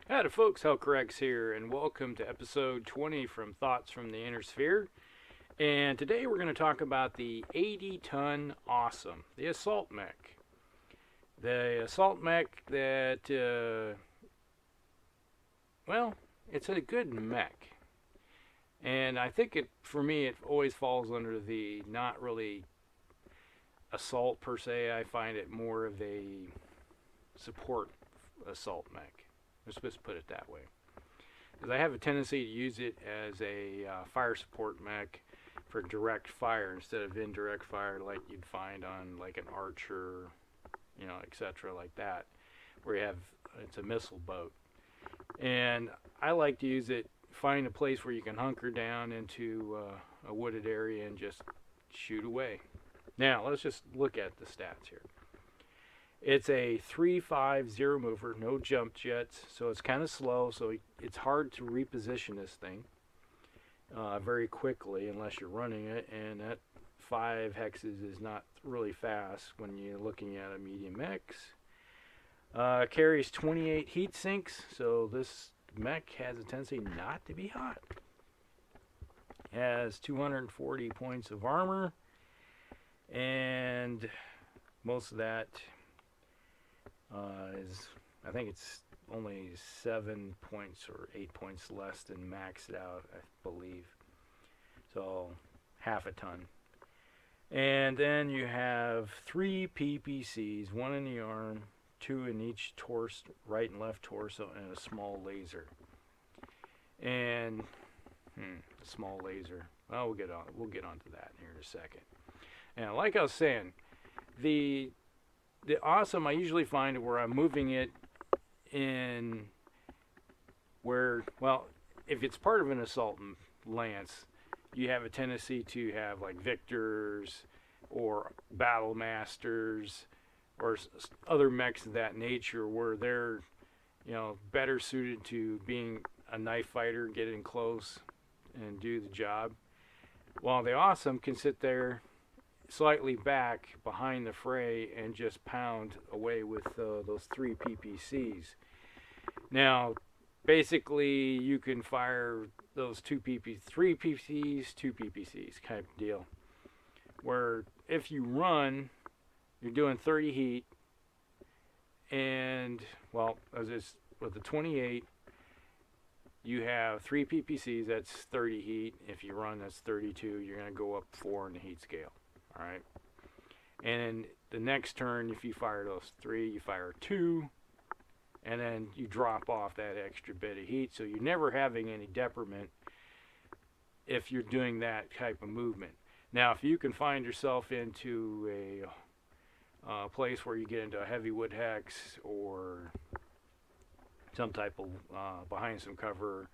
Howdy folks, Hellcorrects here, and welcome to episode 20 from Thoughts from the Inner Sphere. And today we're going to talk about the 80-ton Awesome, the Assault Mech. The Assault Mech that, well, it's a good mech. And I think for me, it always falls under the not really assault per se. I find it more of a support assault mech. I'm supposed to put it that way. Because I have a tendency to use it as a fire support mech for direct fire instead of indirect fire like you'd find on like an archer, etc. like that, where it's a missile boat. And I like to use it, find a place where you can hunker down into a wooded area and just shoot away. Now, let's just look at the stats here. It's a 3-5-0 mover, no jump jets, so it's kind of slow, so it's hard to reposition this thing very quickly unless you're running it, and that 5 hexes is not really fast when you're looking at a medium mech. Carries 28 heat sinks, so this mech has a tendency not to be hot. Has 240 points of armor, and most of that I think it's only 7 points or 8 points less than maxed out, I believe. So half a ton. And then you have 3 PPCs, 1 in the arm, 2 in each torso, right and left torso, and a small laser. And a small laser. Well, we'll get onto that here in a second. And like I was saying, the Awesome, I usually find where I'm moving it in where, well, if it's part of an assault lance, you have a tendency to have like victors or battle masters or other mechs of that nature where they're, better suited to being a knife fighter, get in close and do the job. While the Awesome can sit there slightly back behind the fray and just pound away with those 3 PPCs. Now, basically, you can fire those 3 PPCs, 2 PPCs kind of deal. Where if you run, you're doing 30 heat, and, well, with the 28, you have 3 PPCs, that's 30 heat. If you run, that's 32. You're going to go up 4 in the heat scale. All right, and the next turn, if you fire those 3, you fire 2, and then you drop off that extra bit of heat. So you're never having any decrement if you're doing that type of movement. Now, if you can find yourself into a place where you get into a heavy wood hex or some type of behind some cover,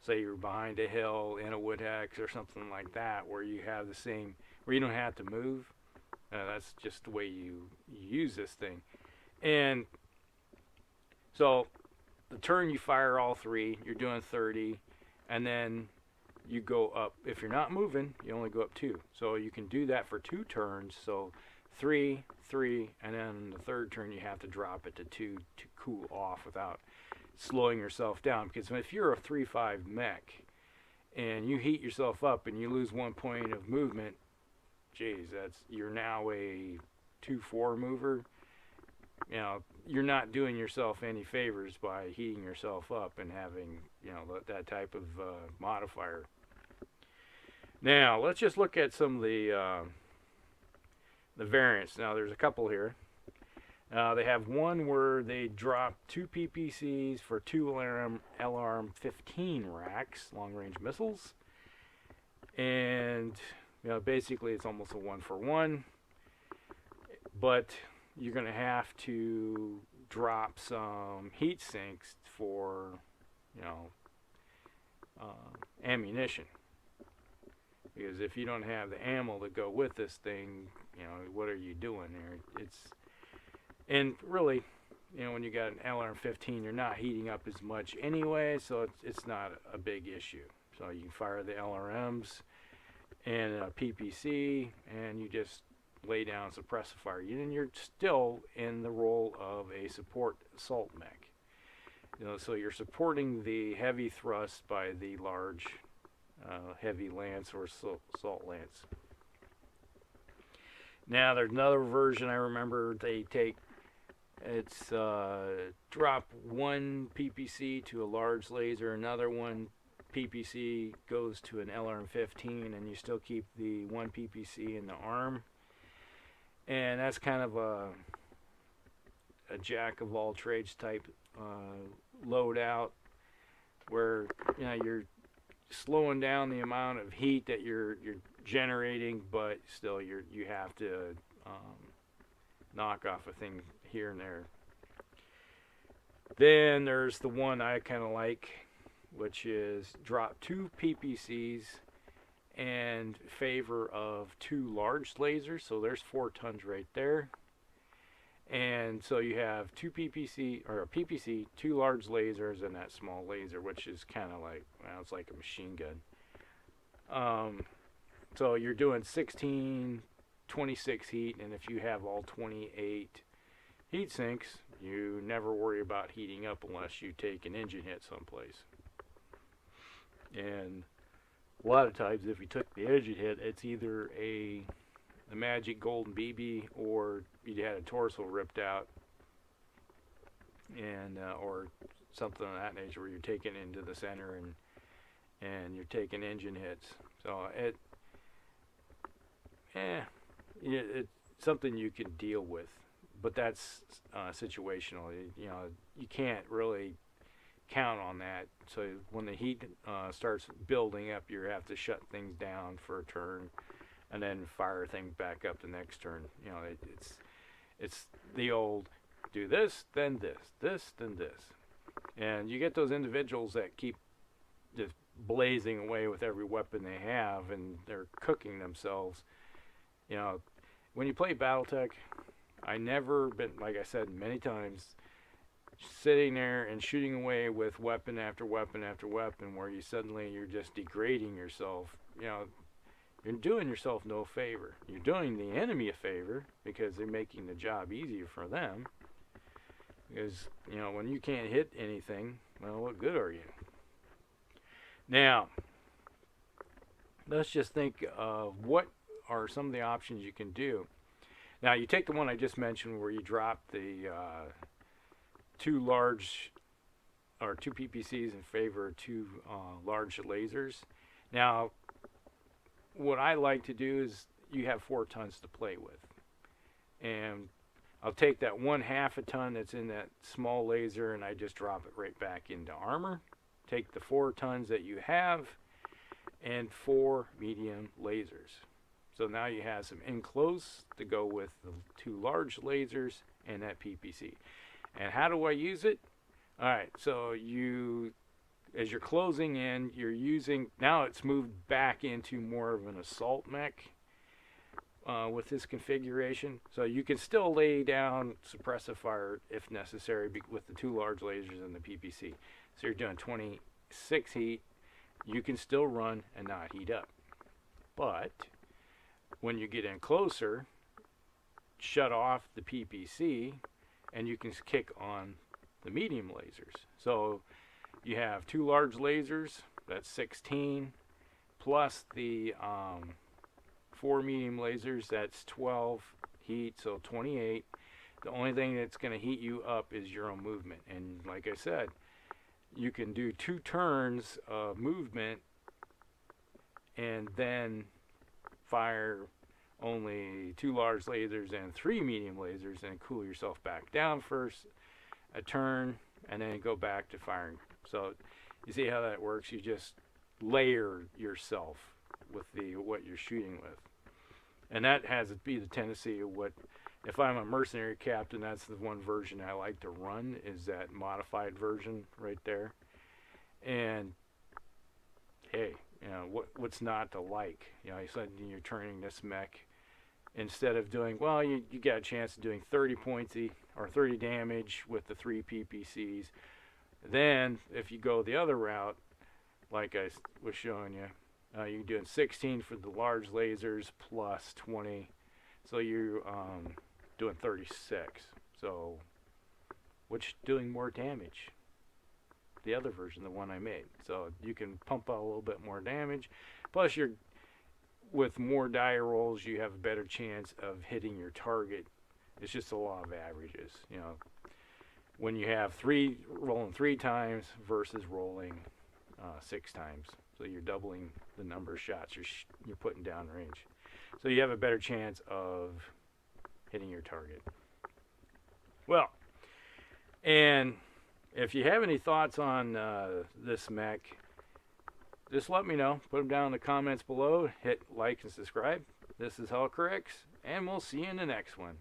say you're behind a hill in a wood hex or something like that, where you have the same, where you don't have to move. That's just the way you use this thing. And so the turn you fire all 3, you're doing 30, and then you go up. If you're not moving, you only go up 2. So you can do that for 2 turns. So 3, 3, and then the third turn you have to drop it to 2 to cool off without slowing yourself down. Because if you're a 3-5 mech and you heat yourself up and you lose 1 point of movement, geez, you're now a 2-4 mover. You're not doing yourself any favors by heating yourself up and having, that type of modifier. Now, let's just look at some of the variants. Now, there's a couple here. They have one where they drop 2 PPCs for 2 LRM-15 racks, long-range missiles. And, basically it's almost a 1-for-1. But you're going to have to drop some heat sinks for, ammunition. Because if you don't have the ammo to go with this thing, what are you doing there? And really, when you got an LRM-15, you're not heating up as much anyway, so it's not a big issue. So you can fire the LRMs and a PPC, and you just lay down suppressive fire. And you're still in the role of a support assault mech. So you're supporting the heavy thrust by the large heavy lance or assault lance. Now there's another version I remember they take. It's drop one PPC to a large laser, another one PPC goes to an LRM-15, and you still keep the one PPC in the arm. And that's kind of a jack of all trades type loadout, where you're slowing down the amount of heat that you're generating, but still you have to knock off a thing here and there. Then there's the one I kind of like, which is drop 2 PPCs in favor of 2 large lasers. So there's 4 tons right there. And so you have 2 PPC, or a PPC, 2 large lasers, and that small laser, which is kind of like, well, it's like a machine gun. So you're doing 16, 26 heat, and if you have all 28 heat sinks, you never worry about heating up unless you take an engine hit someplace. And a lot of times, if you took the engine hit, it's either the magic golden BB, or you had a torso ripped out, and or something of that nature, where you're taking into the center and you're taking engine hits. So it's something you can deal with, but that's situational. You can't really count on that. So when the heat starts building up, you have to shut things down for a turn, and then fire things back up the next turn. It's the old do this, then this, then this, and you get those individuals that keep just blazing away with every weapon they have, and they're cooking themselves. When you play Battletech, I never been, like I said many times, sitting there and shooting away with weapon after weapon after weapon, where you're just degrading yourself. You're doing yourself no favor. You're doing the enemy a favor, because they're making the job easier for them. Because, when you can't hit anything, well, what good are you? Now, let's just think of what are some of the options you can do. Now, you take the one I just mentioned, where you drop the 2 large, or 2 PPCs in favor of 2 large lasers. Now, what I like to do is, you have 4 tons to play with, and I'll take that 1/2 a ton that's in that small laser, and I just drop it right back into armor. Take the 4 tons that you have and 4 medium lasers. So now you have some in close to go with the 2 large lasers and that PPC. And how do I use it? All right, so as you're closing in, you're using, now it's moved back into more of an assault mech with this configuration. So you can still lay down suppressive fire if necessary with the 2 large lasers and the PPC. So you're doing 26 heat. You can still run and not heat up. But when you get in closer, shut off the PPC, and you can kick on the medium lasers. So you have 2 large lasers, that's 16, plus the 4 medium lasers, that's 12 heat, so 28. The only thing that's going to heat you up is your own movement. And like I said, you can do 2 turns of movement and then fire only 2 large lasers and 3 medium lasers, and cool yourself back down first, a turn, and then go back to firing. So you see how that works? You just layer yourself with what you're shooting with. And that has to be the tendency of what, if I'm a mercenary captain, that's the one version I like to run, is that modified version right there. And hey, what's not to like? Suddenly you're turning this mech, instead of doing, well, you got a chance of doing 30 points or 30 damage with the 3 PPCs. Then if you go the other route, like I was showing you, you're doing 16 for the large lasers plus 20, so you're doing 36. So which doing more damage? the other version, the one I made. So you can pump out a little bit more damage. Plus, with more die rolls, you have a better chance of hitting your target. It's just a law of averages. You know, when you have rolling 3 times versus rolling 6 times, so you're doubling the number of shots you're putting down range. So you have a better chance of hitting your target. Well, and if you have any thoughts on this mech, just let me know. Put them down in the comments below. Hit like and subscribe. This is Hulkrix, and we'll see you in the next one.